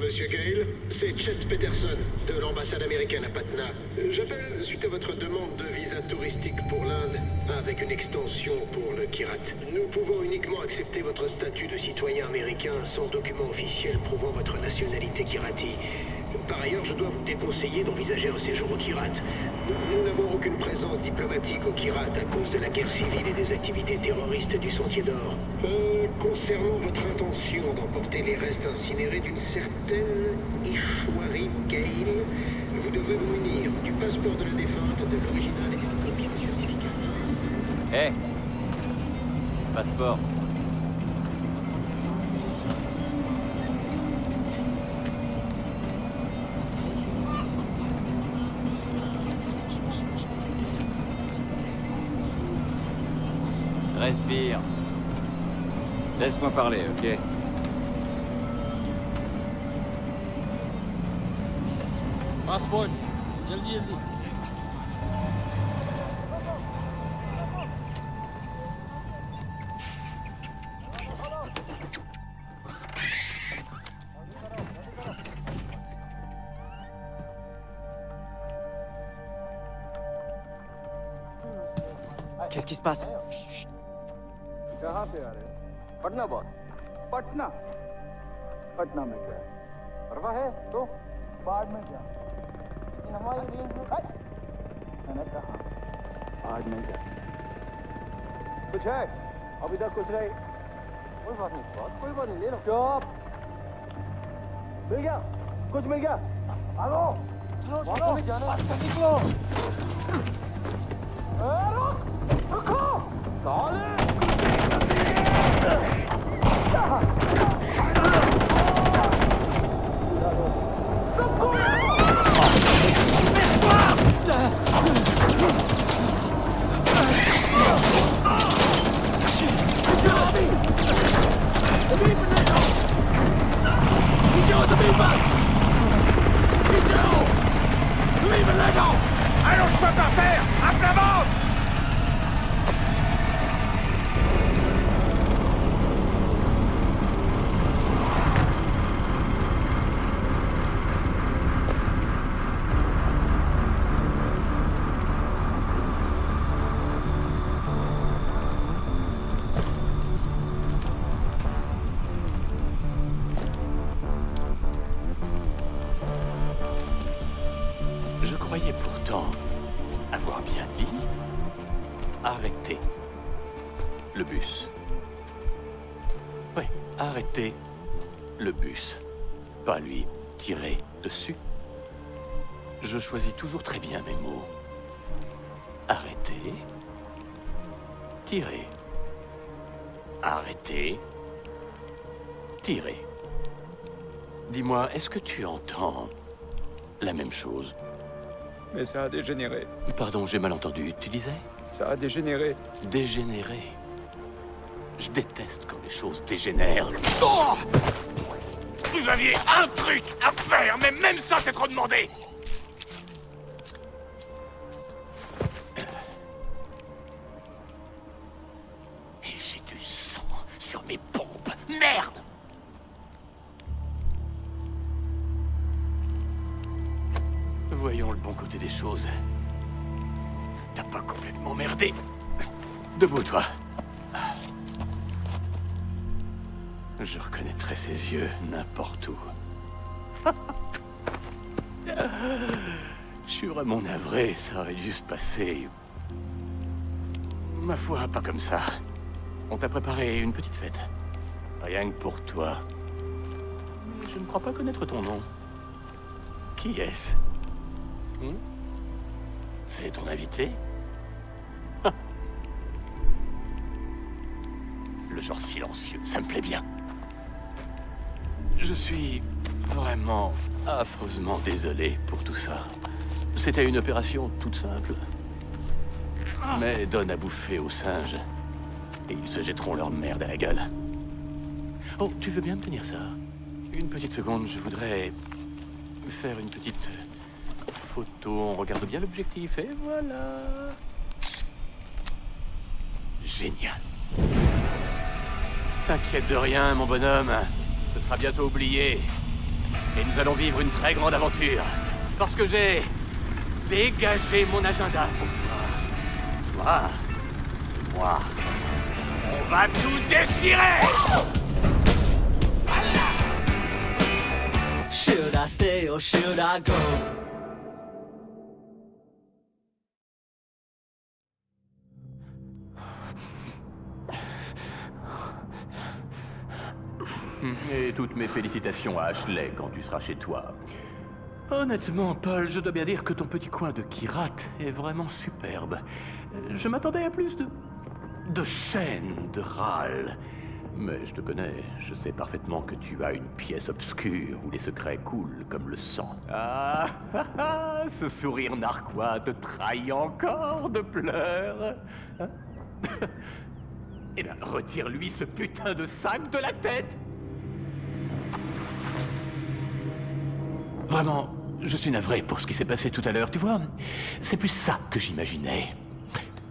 Monsieur Gale, c'est Chet Peterson, de l'ambassade américaine à Patna. J'appelle suite à votre demande de visa touristique pour l'Inde, avec une extension pour le Kirat. Nous pouvons uniquement accepter votre statut de citoyen américain sans document officiel prouvant votre nationalité Kirati. Par ailleurs, je dois vous déconseiller d'envisager un séjour au Kirat. Nous n'avons aucune présence diplomatique au Kirat à cause de la guerre civile et des activités terroristes du Sentier d'Or. Concernant votre intention d'emporter les restes incinérés d'une certaine Ishwari Gale, vous devrez vous munir du passeport de la défunte, de l'original et d'une copie du certificat. Hé Passeport. Respire. Laisse-moi parler, ok? Passport जल्दी जल्दी Qu'est-ce qui se passe? Chut. कहाँ से आ रहे हो? पटना बॉस। पटना? पटना में क्या है? परवाह है तो बाढ़ में क्या? लेकिन हमारी रेंज में मैंने कहा बाढ़ में क्या? कुछ है? अभी तक कुछ नहीं। कोई बात नहीं बॉस, कोई बात नहीं, ले लो। चुप। मिल गया? कुछ मिल गया? आलो। चलो चलो। बस से निकलो। रुको! साले! Allons, soit par terre! À plat ventre! Je croyais pourtant avoir bien dit arrêtez le bus. Oui, arrêtez le bus. Pas lui tirer dessus. Je choisis toujours très bien mes mots. Arrêtez. Tirer. Arrêtez. Tirer. Dis-moi, est-ce que tu entends la même chose? Mais ça a dégénéré. Pardon, j'ai mal entendu. Tu disais? Ça a dégénéré. Dégénéré. Je déteste quand les choses dégénèrent. Oh! Vous aviez un truc à faire, mais même ça, c'est trop demandé! Et j'ai du sang sur mes pompes. Merde! Voyons le bon côté des choses. T'as pas complètement merdé. Debout, toi. Je reconnaîtrais ses yeux n'importe où. Je suis vraiment navré, ça aurait dû se passer. Ma foi, pas comme ça. On t'a préparé une petite fête. Rien que pour toi. Mais je ne crois pas connaître ton nom. Qui est-ce? C'est ton invité? Le genre silencieux, ça me plaît bien. Je suis vraiment affreusement désolé pour tout ça. C'était une opération toute simple. Mais donne à bouffer aux singes. Et ils se jetteront leur merde à la gueule. Oh, tu veux bien me tenir ça? Une petite seconde, je voudrais faire une petite photo. On regarde bien l'objectif et voilà. Génial. T'inquiète de rien, mon bonhomme. Ce sera bientôt oublié. Et nous allons vivre une très grande aventure. Parce que j'ai dégagé mon agenda pour toi. Toi et moi. On va tout déchirer! Should I stay or should I go? Et toutes mes félicitations à Ashley quand tu seras chez toi. Honnêtement, Paul, je dois bien dire que ton petit coin de Kirat est vraiment superbe. Je m'attendais à plus de chaînes, de râles. Mais je te connais, je sais parfaitement que tu as une pièce obscure où les secrets coulent comme le sang. Ah, ce sourire narquois te trahit encore de pleurs. Hein? Eh bien, retire-lui ce putain de sac de la tête. Vraiment, je suis navré pour ce qui s'est passé tout à l'heure, tu vois. C'est plus ça que j'imaginais.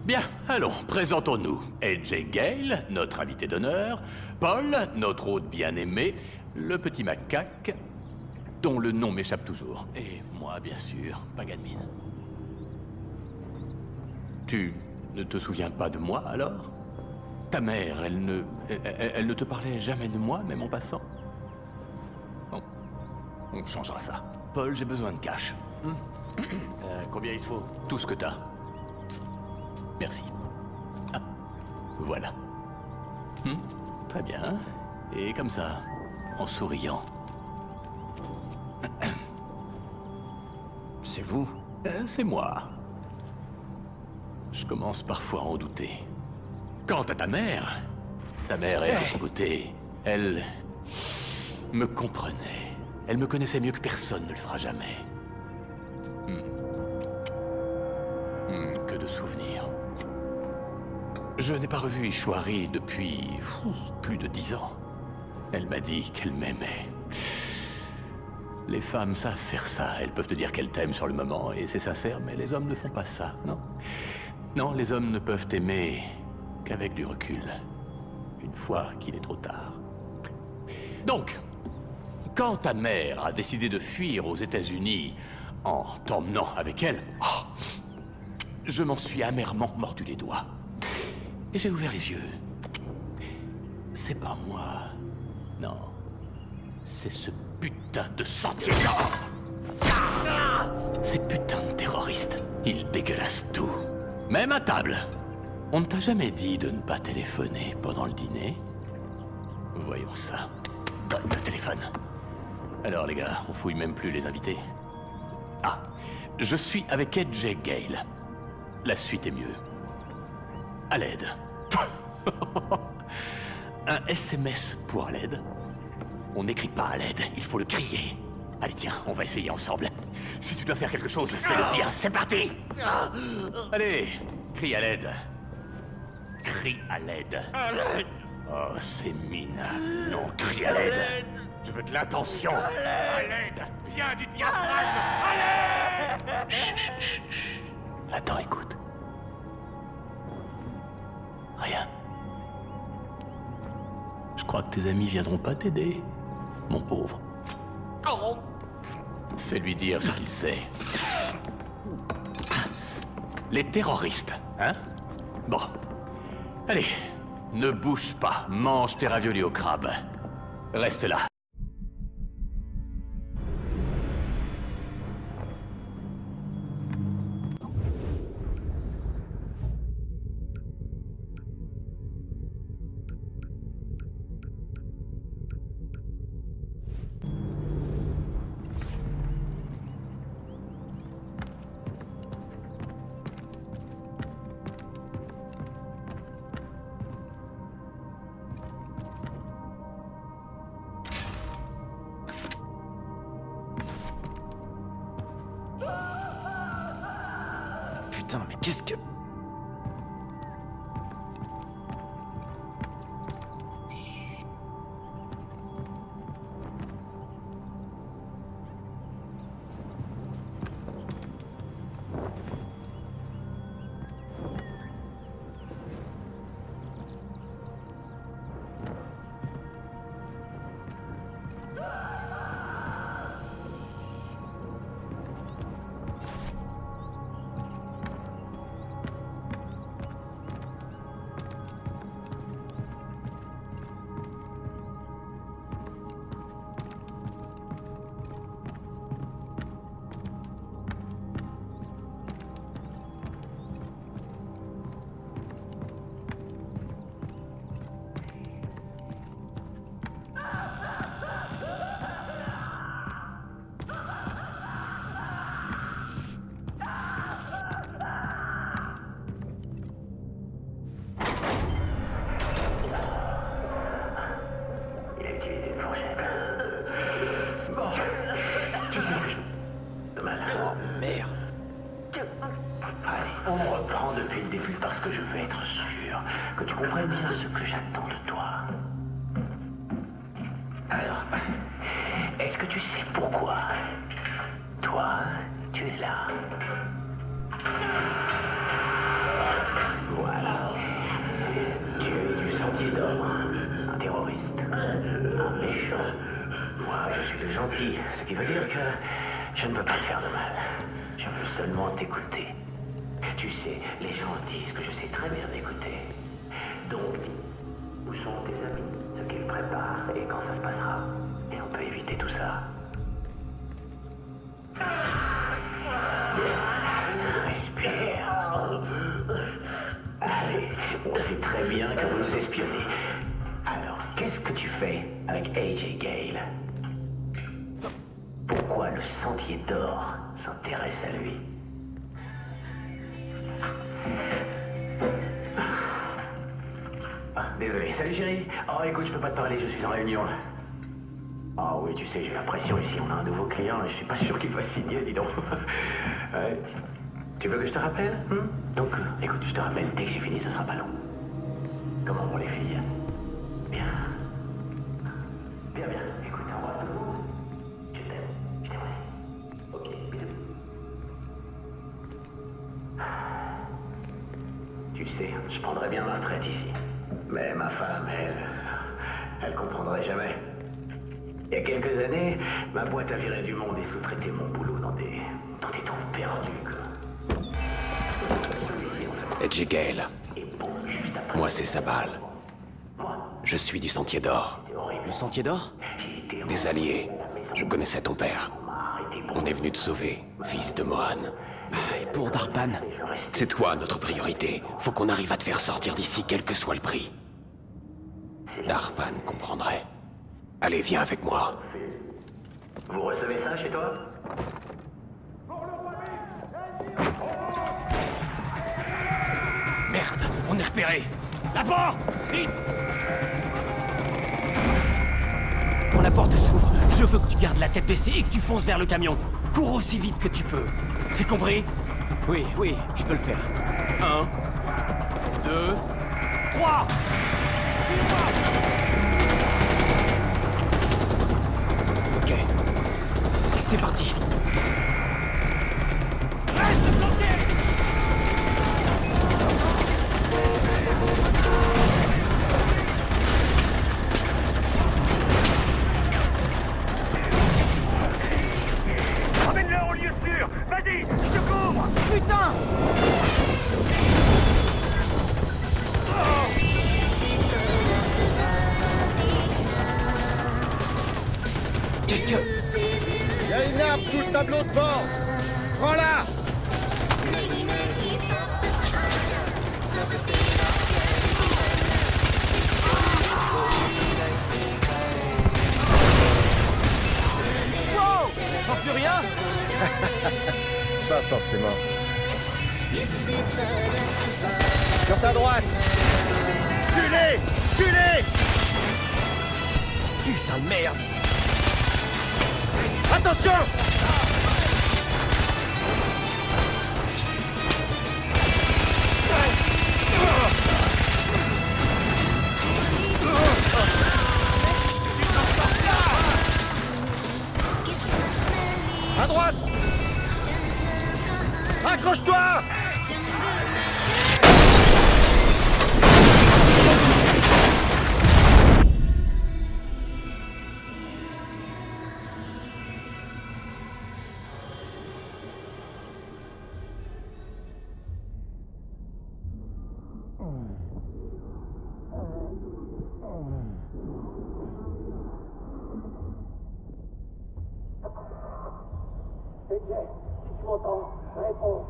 Bien, allons, présentons-nous. AJ Gale, notre invité d'honneur, Paul, notre hôte bien-aimé, le petit macaque, dont le nom m'échappe toujours, et moi, bien sûr, Paganmin. Tu ne te souviens pas de moi, alors? Ta mère, elle ne te parlait jamais de moi, même en passant? Bon, on changera ça. Paul, j'ai besoin de cash. Combien il te faut? Tout ce que t'as. Merci. Ah, voilà. Très bien. Et comme ça, en souriant. C'est vous? C'est moi. Je commence parfois à en douter. Quant à ta mère, elle, de son côté, elle me comprenait. Elle me connaissait mieux que personne ne le fera jamais. Que de souvenirs. Je n'ai pas revu Ishwari depuis plus de 10 ans. Elle m'a dit qu'elle m'aimait. Les femmes savent faire ça. Elles peuvent te dire qu'elles t'aiment sur le moment, et c'est sincère, mais les hommes ne font pas ça, non? Non, les hommes ne peuvent aimer qu'avec du recul. Une fois qu'il est trop tard. Donc, quand ta mère a décidé de fuir aux États-Unis en t'emmenant avec elle, je m'en suis amèrement mordu les doigts. Et j'ai ouvert les yeux. C'est pas moi. Non. C'est ce putain de sentier. Ces putains de terroristes. Ils dégueulassent tout. Même à table. On ne t'a jamais dit de ne pas téléphoner pendant le dîner? Voyons ça. Donne le téléphone. Alors les gars, on fouille même plus les invités. Ah, je suis avec AJ Gale. La suite est mieux. À l'aide. Un SMS pour à l'aide. On n'écrit pas à l'aide, il faut le crier. Allez tiens, on va essayer ensemble. Si tu dois faire quelque chose, fais-le bien, c'est parti. Allez, crie à l'aide. Crie à l'aide. À l'aide. Oh, c'est minable. Non, crie à l'aide. Je veux de l'intention. À l'aide. Viens du diaphragme. À l'aide. Chut, chut, chut, chut. Attends, écoute. Rien. Je crois que tes amis viendront pas t'aider, mon pauvre. Oh. Fais-lui dire ce qu'il sait. Les terroristes, hein? Bon. Allez, ne bouge pas. Mange tes raviolis au crabe. Reste là. Putain, mais qu'est-ce que... Oh, merde. Allez, on reprend depuis le début parce que je veux être sûr que tu comprennes bien ce que j'attends de toi. Alors, est-ce que tu sais pourquoi toi, tu es là? Voilà. Tu es du Sentier d'Or, un terroriste, un méchant. Moi, je suis le gentil, ce qui veut dire que je ne veux pas te faire de mal. Je veux seulement t'écouter. Tu sais, les gens disent que je sais très bien écouter. Donc, où sont tes amis, ce qu'ils préparent et quand ça se passera? Et on peut éviter tout ça. Respire. Allez, on sait très bien que vous nous espionnez. Alors, qu'est-ce que tu fais avec AJ Gale? Pourquoi le Sentier d'Or s'intéresse à lui? Ah, désolé. Salut chérie. Oh, écoute, je peux pas te parler, je suis en réunion là. Ah oui, tu sais, j'ai l'impression ici, on a un nouveau client et je suis pas sûr qu'il va signer, dis donc. Ouais. Tu veux que je te rappelle? Donc, écoute, je te rappelle, dès que j'ai fini, ce sera pas long. Comment vont les filles? Bien. Bien, bien. Écoute, au revoir tout le monde. Je t'aime. Je t'aime aussi. Ok, bisous. Tu sais, je prendrais bien ma retraite ici. Mais ma femme, elle comprendrait jamais. Il y a quelques années, ma boîte a viré du monde et sous-traité mon boulot dans des trous perdus, quoi. AJ Gale. Moi, c'est Sabal. Je suis du Sentier d'Or. Le Sentier d'Or? Des alliés. Je connaissais ton père. On est venu te sauver, fils de Mohan. Et pour Darpan? C'est toi notre priorité. Faut qu'on arrive à te faire sortir d'ici, quel que soit le prix. Darpan comprendrait. Allez, viens avec moi. Vous recevez ça chez toi? Merde, on est repéré. La porte! Vite! Quand la porte s'ouvre, je veux que tu gardes la tête baissée et que tu fonces vers le camion. Cours aussi vite que tu peux. C'est compris? Oui, je peux le faire. 1, 2, 3! Suis-moi! Ok. C'est parti. Reste planté! Ramène-le au lieu sûr. Vas-y, je te couvre. Putain! Qu'est-ce que... Il y a une arme sous le tableau de bord. Prends-la! Wow! Je vois plus rien? Pas forcément. Sur ta droite! Tue-les! Tue-les! Putain de merde! Attention! À droite! Accroche-toi! AJ, si tu m'entends, réponds.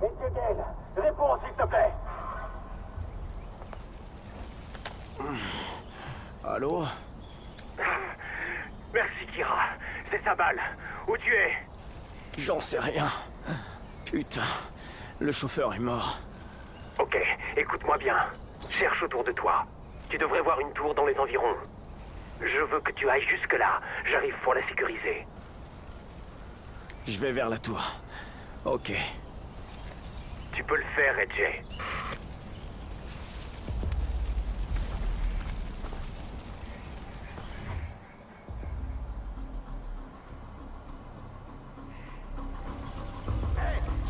AJ Gale, réponds s'il te plaît. Allô? Merci, Kira. C'est Sabal. Où tu es? J'en sais rien. Putain, le chauffeur est mort. Ok, écoute-moi bien. Cherche autour de toi. Tu devrais voir une tour dans les environs. Je veux que tu ailles jusque-là. J'arrive pour la sécuriser. Je vais vers la tour. Ok. Tu peux le faire, Edge.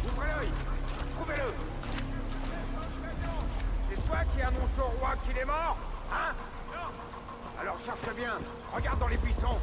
Ouvrez l'œil! Trouvez-le! C'est toi qui annonce au roi qu'il est mort? Hein? Non! Alors cherche bien, regarde dans les buissons.